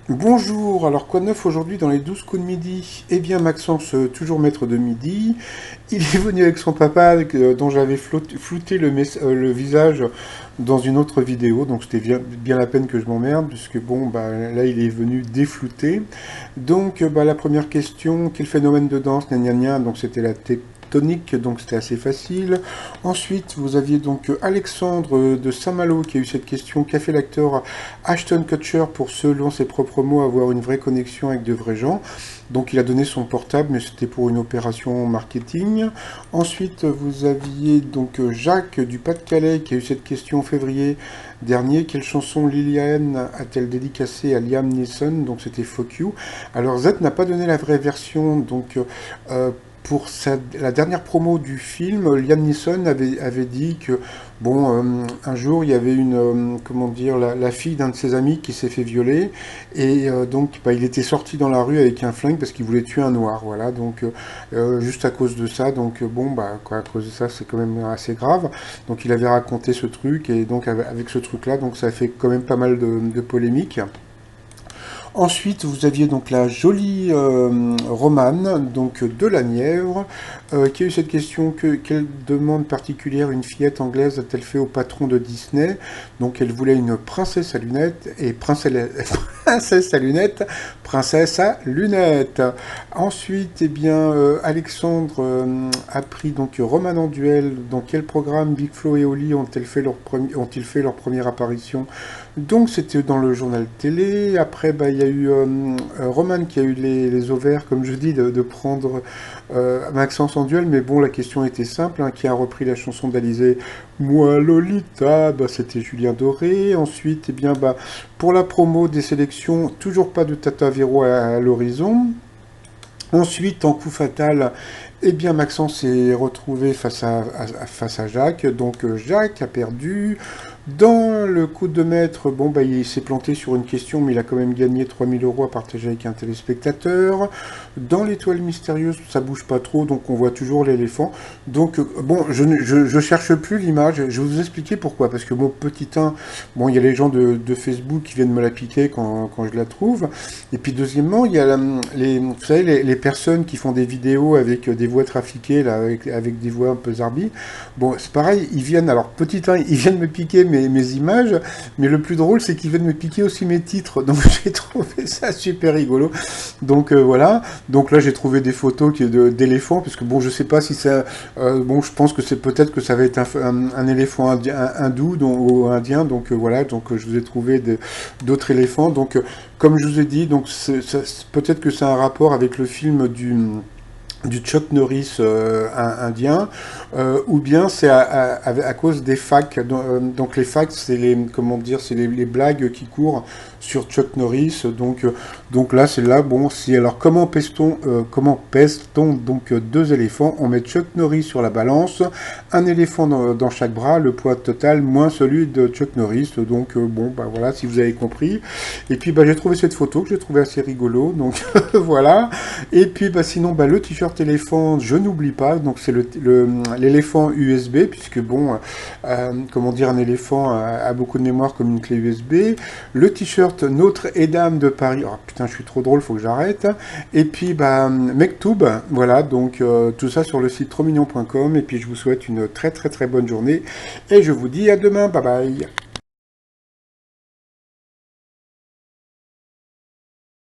Bonjour, alors quoi de neuf aujourd'hui dans les 12 coups de midi? Eh bien Maxence, toujours maître de midi, il est venu avec son papa dont j'avais flouté le visage dans une autre vidéo, donc c'était bien la peine que je m'emmerde, puisque bon, bah, là il est venu déflouter. Donc la première question, quel phénomène de danse, gna gna gna, donc c'était la tectonique, donc c'était assez facile. Ensuite, vous aviez donc Alexandre de Saint-Malo qui a eu cette question, qu'a fait l'acteur Ashton Kutcher pour, selon ses propres mots, avoir une vraie connexion avec de vrais gens. Donc il a donné son portable, mais c'était pour une opération marketing. Ensuite, vous aviez donc Jacques du Pas-de-Calais qui a eu cette question en février dernier. Quelle chanson Liliane a-t-elle dédicacée à Liam Neeson? Donc c'était Fuck You. Alors Z n'a pas donné la vraie version, donc pour la dernière promo du film, Liam Neeson avait dit que bon, un jour il y avait comment dire, la fille d'un de ses amis qui s'est fait violer et donc bah, il était sorti dans la rue avec un flingue parce qu'il voulait tuer un noir, voilà. Donc juste à cause de ça, donc bon bah quoi, à cause de ça c'est quand même assez grave. Donc il avait raconté ce truc et donc avec ce truc-là, donc ça a fait quand même pas mal de polémiques. Ensuite, vous aviez donc la jolie Romane, donc de la Nièvre, qui a eu cette question quelle demande particulière une fillette anglaise a-t-elle fait au patron de Disney? Donc elle voulait une princesse à lunettes et princesse à lunettes, princesse à lunettes. Ensuite, eh bien, Alexandre a pris donc Romane en duel. Dans quel programme Big Flo et Oli ont-ils fait leur première apparition? Donc c'était dans le journal télé. Après, bah, il y a eu Roman qui a eu les ovaires, comme je dis, de prendre Maxence en duel. Mais bon, la question était simple, hein, qui a repris la chanson d'Alizé, Moi Lolita, bah, c'était Julien Doré. Ensuite, eh bien, bah, pour la promo des sélections, toujours pas de Tata Véro à l'horizon. Ensuite, en coup fatal, eh bien Maxence s'est retrouvé face à Jacques. Donc Jacques a perdu. Dans le coup de maître, bon bah il s'est planté sur une question, mais il a quand même gagné 3 000 € à partager avec un téléspectateur. Dans l'étoile mystérieuse, ça bouge pas trop, donc on voit toujours l'éléphant. Donc bon, je cherche plus l'image. Je vais vous expliquer pourquoi. Parce que mon petit 1, bon, il y a les gens de Facebook qui viennent me la piquer quand je la trouve. Et puis deuxièmement, il y a vous savez, les personnes qui font des vidéos avec des voix trafiquées, là, avec des voix un peu zarbi. Bon, c'est pareil, ils viennent, alors petit 1, ils viennent me piquer mes images, mais le plus drôle, c'est qu'ils viennent me piquer aussi mes titres. Donc j'ai trouvé ça super rigolo. Donc voilà. Donc là, j'ai trouvé des photos d'éléphants, parce que bon, je sais pas si ça. Bon, je pense que c'est peut-être que ça va être un éléphant hindou ou indien. Donc voilà. Donc je vous ai trouvé d'autres éléphants. Donc comme je vous ai dit, donc peut-être que c'est un rapport avec le film du Chuck Norris indien, ou bien c'est à cause des facs. Donc les facs, c'est les comment dire, c'est les blagues qui courent sur Chuck Norris. Donc là, c'est là. Bon, si alors comment pèse-t-on donc deux éléphants? On met Chuck Norris sur la balance, un éléphant dans chaque bras, le poids total moins celui de Chuck Norris. Donc bon, bah voilà, si vous avez compris. Et puis bah j'ai trouvé cette photo que j'ai trouvé assez rigolo. Donc voilà. Et puis bah sinon bah le t-shirt éléphant, je n'oublie pas. Donc c'est l'éléphant USB, puisque bon, comment dire, un éléphant a beaucoup de mémoire comme une clé USB. Le t-shirt Notre-Dame de Paris. Oh putain, je suis trop drôle, faut que j'arrête. Et puis bah Mektoub, voilà. Donc tout ça sur le site trosmignon.com. Et puis je vous souhaite une très très très bonne journée. Et je vous dis à demain. Bye bye.